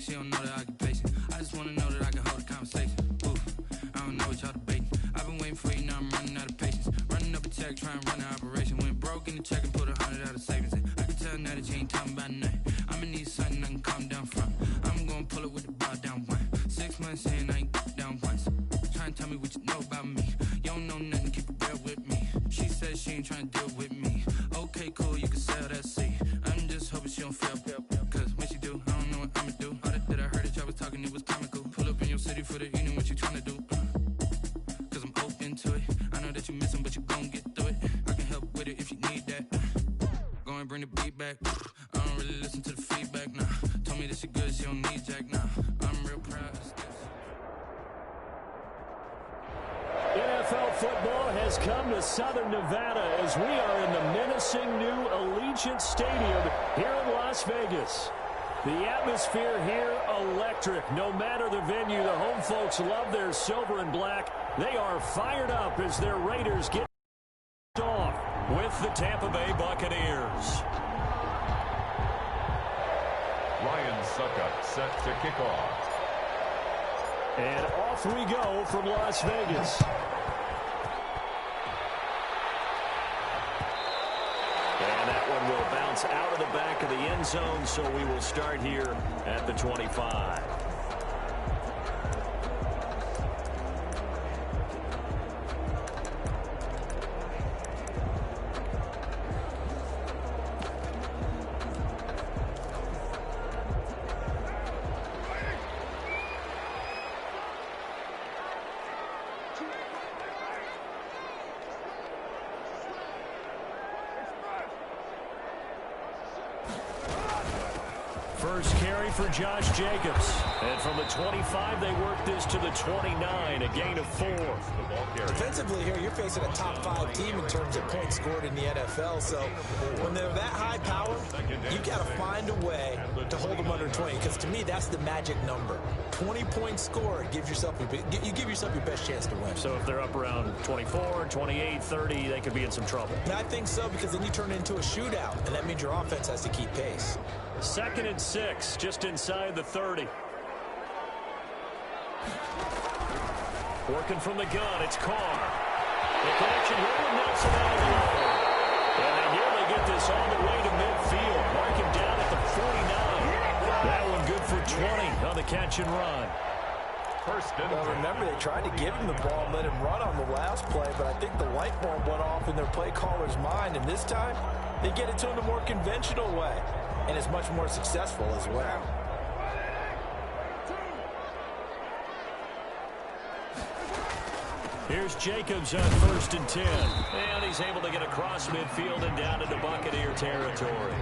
She don't know the occupation. I just wanna know that I can hold a conversation. Oof, I don't know what y'all debating. I've been waiting for you, now I'm running out of patience. Running up a check, trying to run an operation. Went broke in the check and put 100 out of savings in. I can tell now that you ain't talking about nothing. I'ma need something I can calm down from. I'm gonna pull it with the bar down one. 6 months in, I ain't down once. Trying to tell me what you know about me. You don't know nothing, keep it real with me. She says she ain't trying to deal with me. Okay, cool, you can sell that seat. I'm just hoping she don't feel. Cause when she do, I don't know what I'ma do. That I heard that y'all was talking, it was comical. Pull up in your city for the evening, what you tryna do? Cause I'm open to it. I know that you missing, but you gon' get through it. I can help with it if you need that. Go and bring the beat back. I don't really listen to the feedback, nah. Told me that she good, she don't need Jack, nah. I'm real proud of this. NFL football has come to Southern Nevada as we are in the menacing new Allegiant Stadium here in Las Vegas. The atmosphere here, electric. No matter the venue, the home folks love their silver and black. They are fired up as their Raiders get off with the Tampa Bay Buccaneers. Ryan Suckup set to kick off. And off we go from Las Vegas. And that one will bounce out of the back of the end zone, so we will start here at the 25. First carry for Josh Jacobs. And from the 25, they work this to the 29, a gain of 4. Defensively here, you're facing a top 5 team in terms of points scored in the NFL. So when they're that high power, you got to find a way to hold them under 20. Because to me, that's the magic number. 20 points scored, you give yourself your best chance to win. So if they're up around 24, 28, 30, they could be in some trouble. I think so, because then you turn it into a shootout, and that means your offense has to keep pace. 2nd and 6, just inside the 30. Working from the gun, it's Carr. The connection here with Nelson Aguilar. And they nearly get this all the way to midfield. Mark him down at the 49. That one good for 20 on the catch and run. Well, remember, they tried to give him the ball and let him run on the last play, but I think the light bulb went off in their play caller's mind, and this time they get it to him the more conventional way, and it's much more successful as well. Here's Jacobs on 1st and 10. And he's able to get across midfield and down into Buccaneer territory.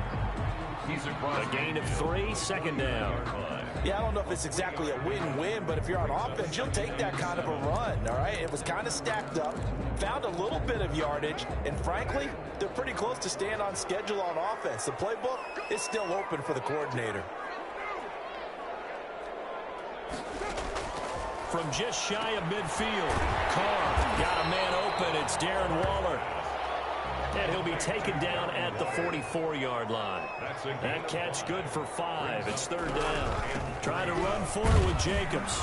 A gain of 3, 2nd down. Yeah, I don't know if it's exactly a win-win, but if you're on offense, you'll take that kind of a run, all right? It was kind of stacked up, found a little bit of yardage, and frankly, they're pretty close to staying on schedule on offense. The playbook is still open for the coordinator. From just shy of midfield, Carr got a man open. It's Darren Waller. And he'll be taken down at the 44-yard line. That catch good for 5. It's 3rd down. Trying to run for it with Jacobs.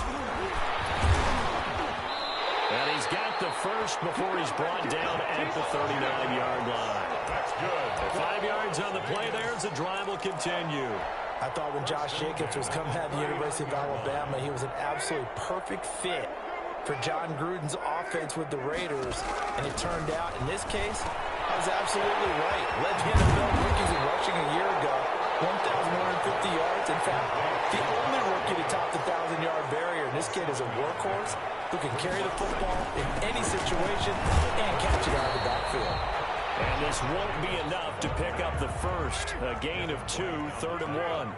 And he's got the first before he's brought down at the 39-yard line. That's good. 5 yards on the play there as the drive will continue. I thought when Josh Jacobs was coming out of the University of Alabama, he was an absolutely perfect fit for John Gruden's offense with the Raiders. And it turned out, in this case, I was absolutely right. Led the NFL rookies in rushing a year ago, 1,150 yards. In fact, the only rookie to top the 1,000-yard barrier. And this kid is a workhorse who can carry the football in any situation and catch it out of the backfield. And this won't be enough to pick up the first. A gain of 2, 3rd and 1.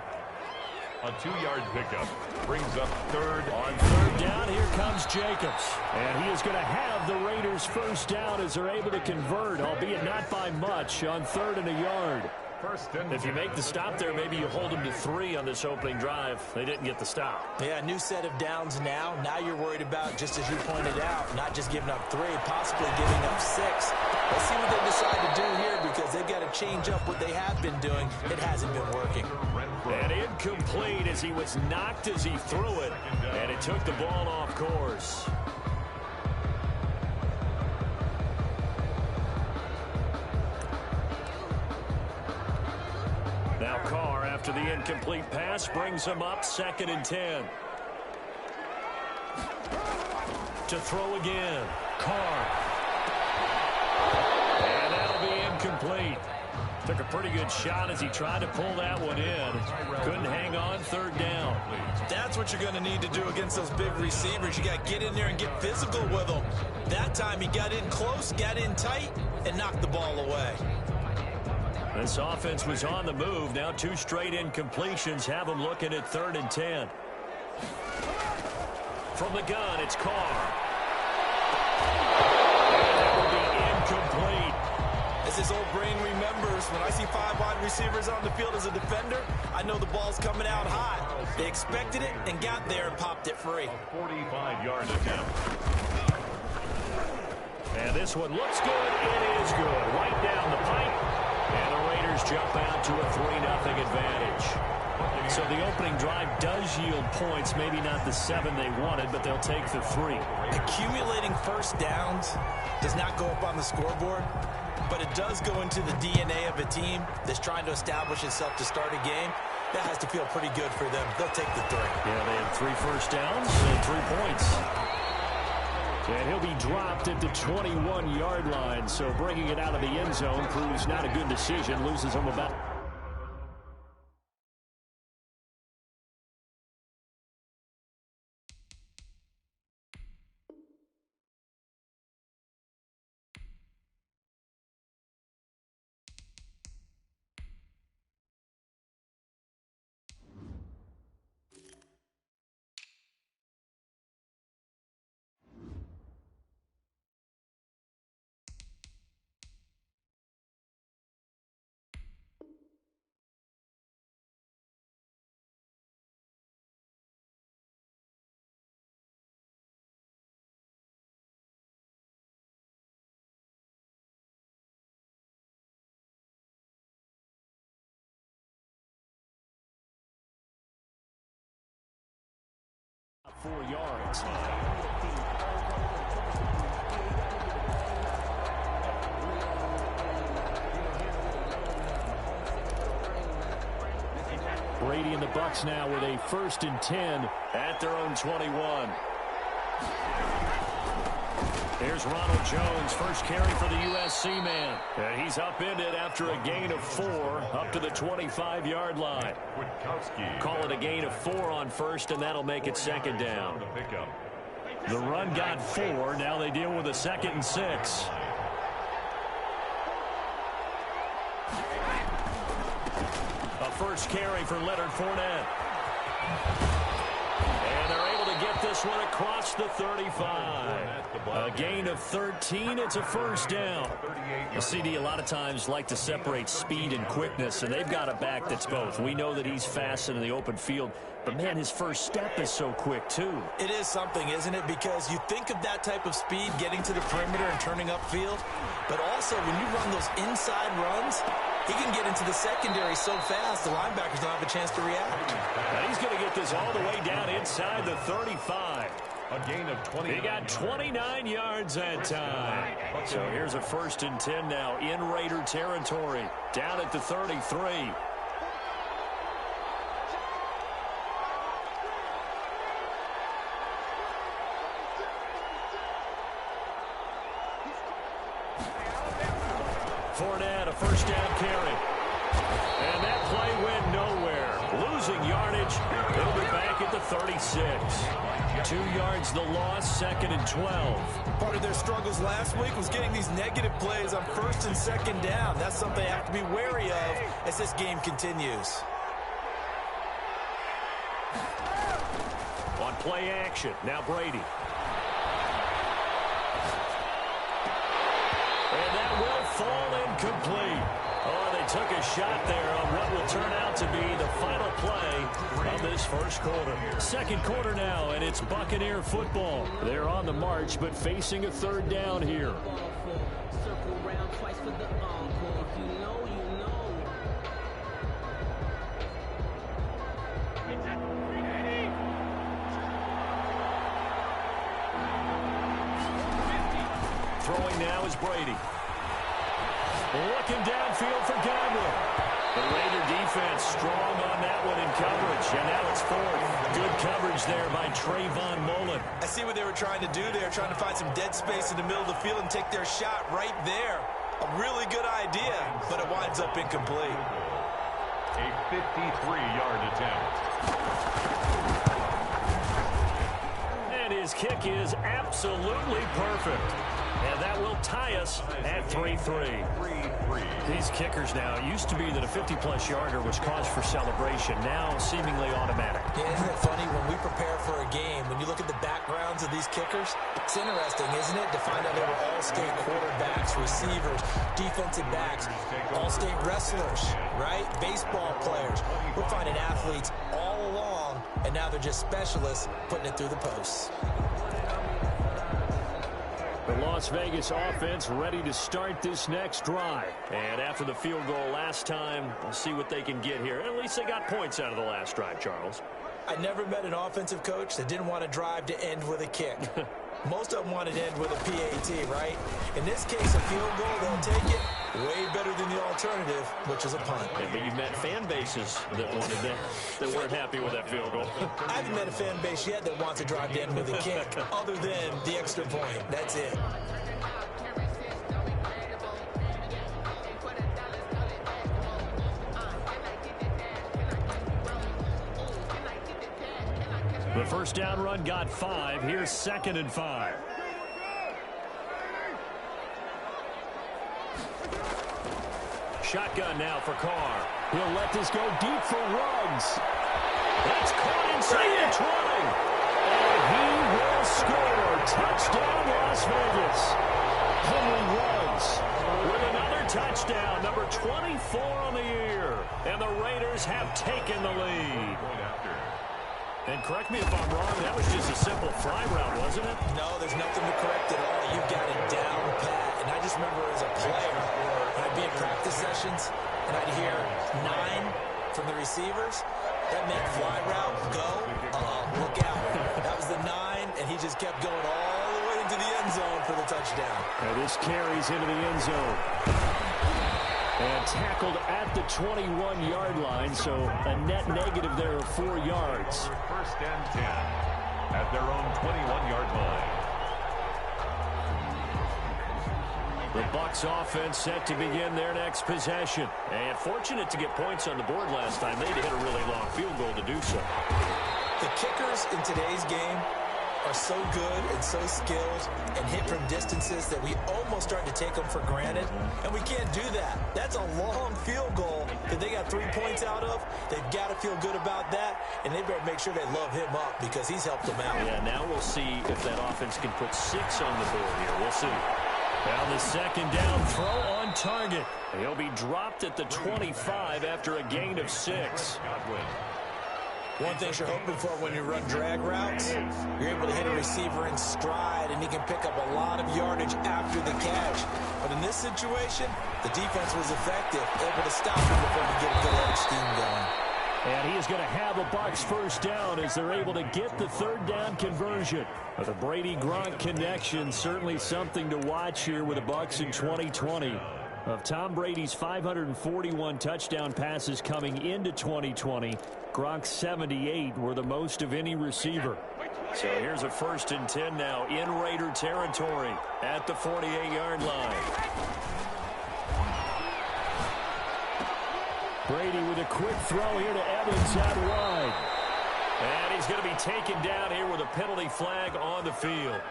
A 2-yard pickup brings up third. On third down, here comes Jacobs. And he is going to have the Raiders first down as they're able to convert, albeit not by much, on 3rd and a yard. If you make the stop there, maybe you hold them to 3 on this opening drive. They didn't get the stop. Yeah, new set of downs now. Now you're worried about, just as you pointed out, not just giving up 3, possibly giving up 6. Let's see what they decide to do here because they've got to change up what they have been doing. It hasn't been working. And incomplete as he was knocked as he threw it. And it took the ball off course. Now Carr, after the incomplete pass, brings him up 2nd and 10. To throw again. Carr. And that'll be incomplete. Took a pretty good shot as he tried to pull that one in. Couldn't hang on 3rd down. That's what you're going to need to do against those big receivers. You got to get in there and get physical with them. That time he got in close, got in tight, and knocked the ball away. This offense was on the move. Now 2 straight incompletions have them looking at 3rd and 10. From the gun, it's Carr. And that will be incomplete. As his old brain remembers, when I see 5 wide receivers on the field as a defender, I know the ball's coming out high. They expected it and got there and popped it free. A 45-yard attempt. And this one looks good. It is good. Right down the pipe. And the Raiders jump out to a 3-0 advantage. So the opening drive does yield points. Maybe not the 7 they wanted, but they'll take the 3. Accumulating first downs does not go up on the scoreboard, but it does go into the DNA of a team that's trying to establish itself to start a game. That has to feel pretty good for them. They'll take the 3. Yeah, they had 3 first downs and 3 points. And he'll be dropped at the 21-yard line, so bringing it out of the end zone proves not a good decision. Loses him about... ...4 yards. Brady and the Bucs now with a 1st and 10 at their own 21. Here's Ronald Jones, first carry for the USC man. And he's upended after a gain of 4 up to the 25-yard line. Call it a gain of 4 on first, and that'll make it 2nd down. The run got 4. Now they deal with a 2nd and 6. A first carry for Leonard Fournette. And they're able to get this one across the 35. A gain of 13. It's a first down. The CD a lot of times like to separate speed and quickness, and they've got a back that's both. We know that he's fast in the open field, but, man, his first step is so quick, too. It is something, isn't it? Because you think of that type of speed getting to the perimeter and turning upfield, but also when you run those inside runs, he can get into the secondary so fast the linebackers don't have a chance to react. Now he's going to get this all the way down inside the 35. A gain of 20. He got 29 yards that time. So here's a 1st and 10 now in Raider territory. Down at the 33. Fournette, a first down carry. And that play went nowhere. Losing yardage. It'll be back at the 36. 2 yards the loss, 2nd and 12. Part of their struggles last week was getting these negative plays on 1st and 2nd down. That's something they have to be wary of as this game continues. play action. Now Brady. And that will fall incomplete. Oh, they took a shot there on what will turn out to be the final play of this first quarter. Second quarter now, and it's Buccaneer football. They're on the march, but facing a third down here. Throwing now is Brady. Looking downfield for Godwin. The Raider defense strong on that one in coverage. And now it's fourth. Good coverage there by Trayvon Mullen. I see what they were trying to do there, trying to find some dead space in the middle of the field and take their shot right there. A really good idea, but it winds up incomplete. A 53-yard attempt. And his kick is absolutely perfect. And that will tie us at 3-3. These kickers now, it used to be that a 50-plus yarder was cause for celebration. Now seemingly automatic. Yeah, isn't it funny when we prepare for a game, when you look at the backgrounds of these kickers, it's interesting, isn't it, to find out they were all-state quarterbacks, receivers, defensive backs, all-state wrestlers, right? Baseball players. We're finding athletes all along, and now they're just specialists putting it through the posts. The Las Vegas offense ready to start this next drive. And after the field goal last time, we'll see what they can get here. At least they got points out of the last drive, Charles. I never met an offensive coach that didn't want to drive to end with a kick. Most of them wanted to end with a PAT, right? In this case, a field goal, they'll take it way better than the alternative, which is a punt. Yeah, but you've met fan bases that wanted that weren't happy with that field goal. I haven't met a fan base yet that wants to drive to end with a kick, other than the extra point. That's it. The first down run got 5. Here's 2nd and 5. Shotgun now for Carr. He'll let this go deep for Ruggs. That's caught inside the 20. And he will score. Touchdown, Las Vegas. Henry Ruggs with another touchdown, number 24 on the year. And the Raiders have taken the lead. And correct me if I'm wrong, that was just a simple fly route, wasn't it? No, there's nothing to correct at all. You got it down pat. And I just remember as a player, I'd be in practice sessions, and I'd hear 9 from the receivers. That meant fly route, go, look out. That was the 9, and he just kept going all the way into the end zone for the touchdown. And this carries into the end zone. And tackled at the 21-yard line, so a net negative there of 4 yards. First and 10 at their own 21-yard line. The Bucs offense set to begin their next possession. And fortunate to get points on the board last time. They'd hit a really long field goal to do so. The kickers in today's game are so good and so skilled and hit from distances that we almost start to take them for granted, and we can't do that. That's a long field goal that they got 3 points out of. They've got to feel good about that, and they better make sure they love him up because he's helped them out. Yeah, now we'll see if that offense can put 6 on the board here. We'll see. Now the second down throw on target. He'll be dropped at the 25 after a gain of 6. One thing you're hoping for when you run drag routes, you're able to hit a receiver in stride, and he can pick up a lot of yardage after the catch. But in this situation, the defense was effective, able to stop him before he get a good edge scheme going. And he is going to have a Bucs first down as they're able to get the third down conversion. But the Brady-Gronk connection, certainly something to watch here with the Bucs in 2020. Of Tom Brady's 541 touchdown passes coming into 2020, Gronk's 78 were the most of any receiver. So here's a 1st and 10 now in Raider territory at the 48-yard line. Brady with a quick throw here to Evans out wide. And he's going to be taken down here with a penalty flag on the field.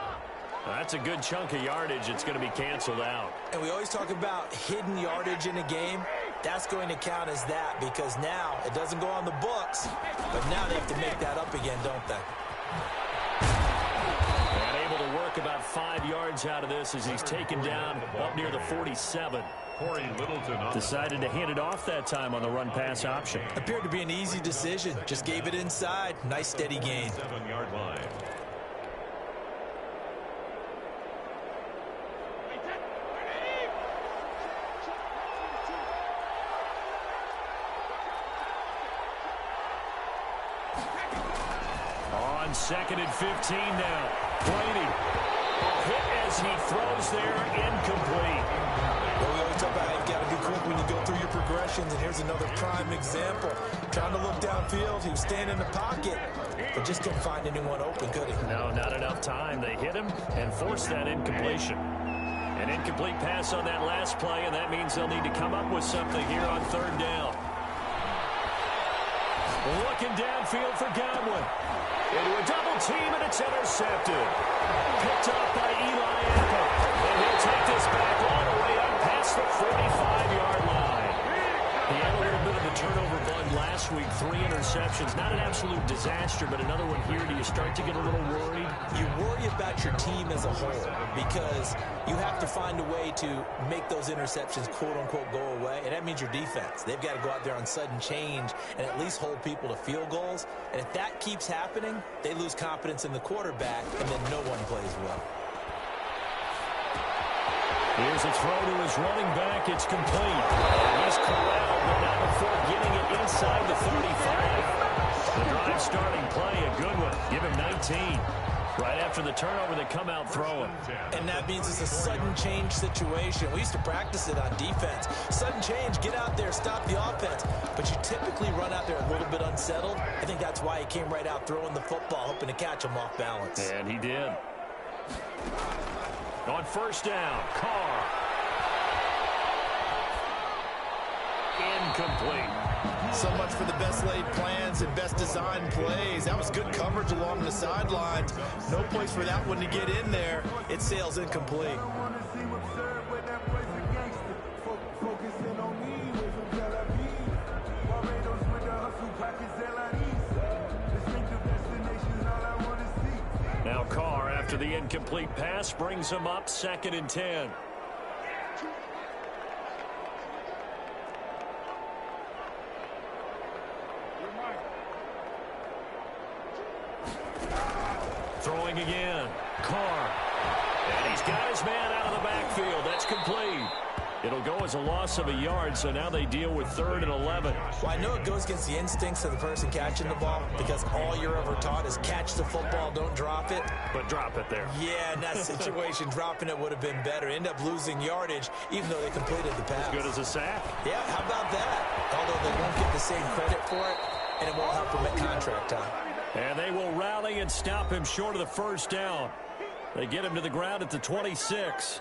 That's a good chunk of yardage. It's going to be canceled out. And we always talk about hidden yardage in a game. That's going to count as that because now it doesn't go on the books, but now they have to make that up again, don't they? And able to work about 5 yards out of this as he's taken down up near the 47. Decided to hand it off that time on the run-pass option. Appeared to be an easy decision. Just gave it inside. Nice steady gain. 7-yard line. On 2nd and 15 now. Brady. A hit as he throws there, incomplete. Well, we always talk about how you've got to be quick when you go through your progressions, and here's another prime example. Trying to look downfield, he was staying in the pocket, but just couldn't find anyone open, could he? No, not enough time. They hit him and forced that incompletion. An incomplete pass on that last play, and that means they'll need to come up with something here on 3rd down. Looking downfield for Godwin. Into a double team, and it's intercepted. Picked up by Eli Apple. And he'll take this back all the way up past the 45-yard line. He had a little bit of a turnover bug last week. 3 interceptions. Not an absolute disaster, but another one here. Do you start to get a little worried? You worry about your team as a whole because you have to find a way to make those interceptions, quote-unquote, go away. And that means your defense. They've got to go out there on sudden change and at least hold people to field goals. And if that keeps happening, they lose confidence in the quarterback, and then no one plays well. Here's a throw to his running back. It's complete. He's corralled, but not before getting it inside the 35. The drive starting play, a good one. Give him 19. Right after the turnover, they come out throwing. And that means it's a sudden change situation. We used to practice it on defense. Sudden change, get out there, stop the offense. But you typically run out there a little bit unsettled. I think that's why he came right out throwing the football, hoping to catch him off balance. And he did. On 1st down, Carr. Incomplete. So much for the best laid plans and best designed plays. That was good coverage along the sidelines. No place for that one to get in there. It sails incomplete. Now Carr, after the incomplete pass, brings him up 2nd and 10. Throwing again. Carr. And he's got his man out of the backfield. That's complete. It'll go as a loss of a yard, so now they deal with 3rd and 11. Well, I know it goes against the instincts of the person catching the ball because all you're ever taught is catch the football, don't drop it. But drop it there. Yeah, in that situation, dropping it would have been better. End up losing yardage, even though they completed the pass. As good as a sack. Yeah, how about that? Although they won't get the same credit for it, and it won't help them at contract time. And they will rally and stop him short of the 1st down. They get him to the ground at the 26.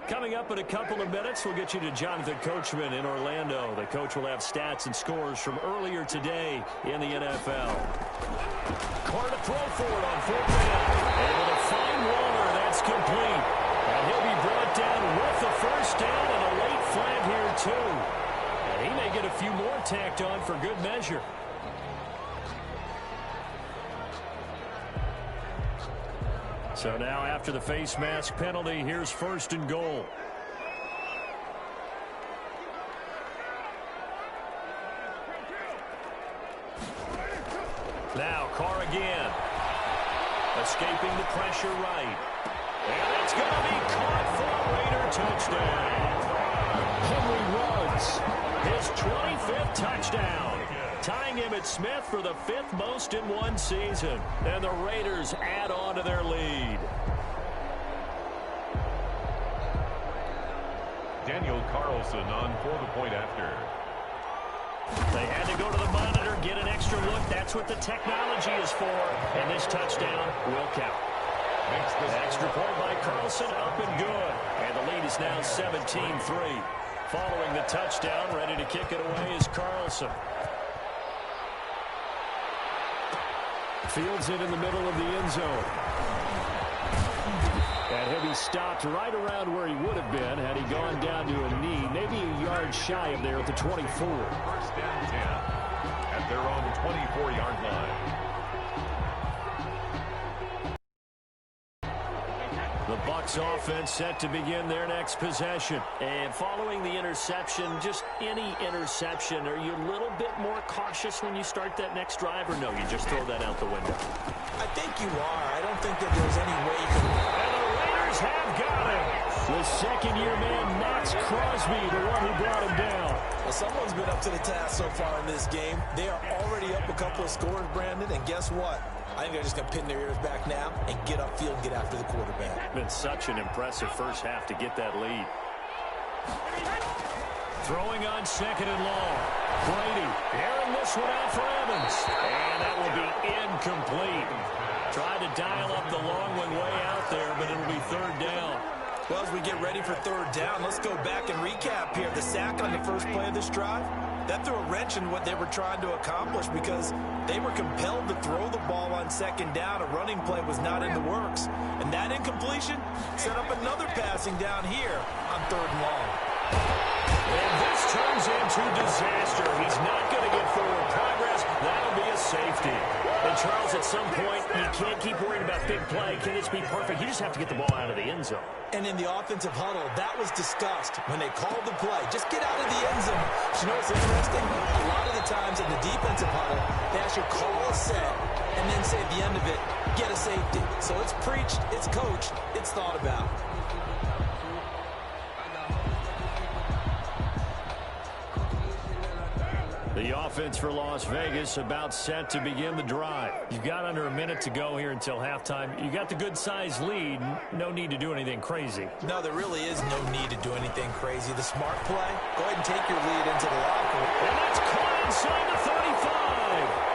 Coming up in a couple of minutes, we'll get you to Jonathan Coachman in Orlando. The coach will have stats and scores from earlier today in the NFL. Carr to throw for it on 4th down. Able to find Waller. That's complete. And he'll be brought down with the 1st down and a late flag here, too. And he may get a few more tacked on for good measure. So now after the face mask penalty, here's 1st and goal. Now Carr again. Escaping the pressure right. And it's going to be caught for a Raider touchdown. Henry runs his 25th touchdown. Tying him at Smith for the 5th most in one season. And the Raiders add on to their lead. Daniel Carlson on for the point after. They had to go to the monitor, get an extra look. That's what the technology is for. And this touchdown will count. Extra point by Carlson, up and good. And the lead is now 17-3. Following the touchdown, ready to kick it away is Carlson. Fields it in the middle of the end zone. And he'll be stopped right around where he would have been had he gone down to a knee, maybe a yard shy of there at the 24. First down 10 at their own 24-yard line. The Bucs offense set to begin their next possession. And following the interception, just any interception, are you a little bit more cautious when you start that next drive, or no, you just throw that out the window? I think you are. I don't think that there's any way you can... And the Raiders have got him. The second-year man, Max Crosby, the one who brought him down. Well, someone's been up to the task so far in this game. They are already up a couple of scores, Brandon, and guess what? I think they're just going to pin their ears back now and get upfield and get after the quarterback. Been such an impressive first half to get that lead. Throwing on second and long. Brady airing this one out for Evans. And that will be incomplete. Tried to dial up the long one way out there, but it'll be third down. Well, as we get ready for third down, let's go back and recap here. The sack on the first play of this drive, that threw a wrench in what they were trying to accomplish because they were compelled to throw the ball on second down. A running play was not in the works. And that incompletion set up another passing down here on third and long. And this turns into disaster. He's not going to get forward progress. That'll be a safety. And, Charles, at some point, you can't keep worrying about big play. Can this be perfect? You just have to get the ball out of the end zone. And in the offensive huddle, that was discussed when they called the play. Just get out of the end zone. But you know what's interesting? A lot of the times in the defensive huddle, they actually call a set and then say at the end of it, get a safety. So it's preached, it's coached, it's thought about. The offense for Las Vegas about set to begin the drive. You've got under a minute to go here until halftime. You got the good-sized lead. No need to do anything crazy. No, there really is no need to do anything crazy. The smart play, go ahead and take your lead into the locker room. And that's caught inside the 35.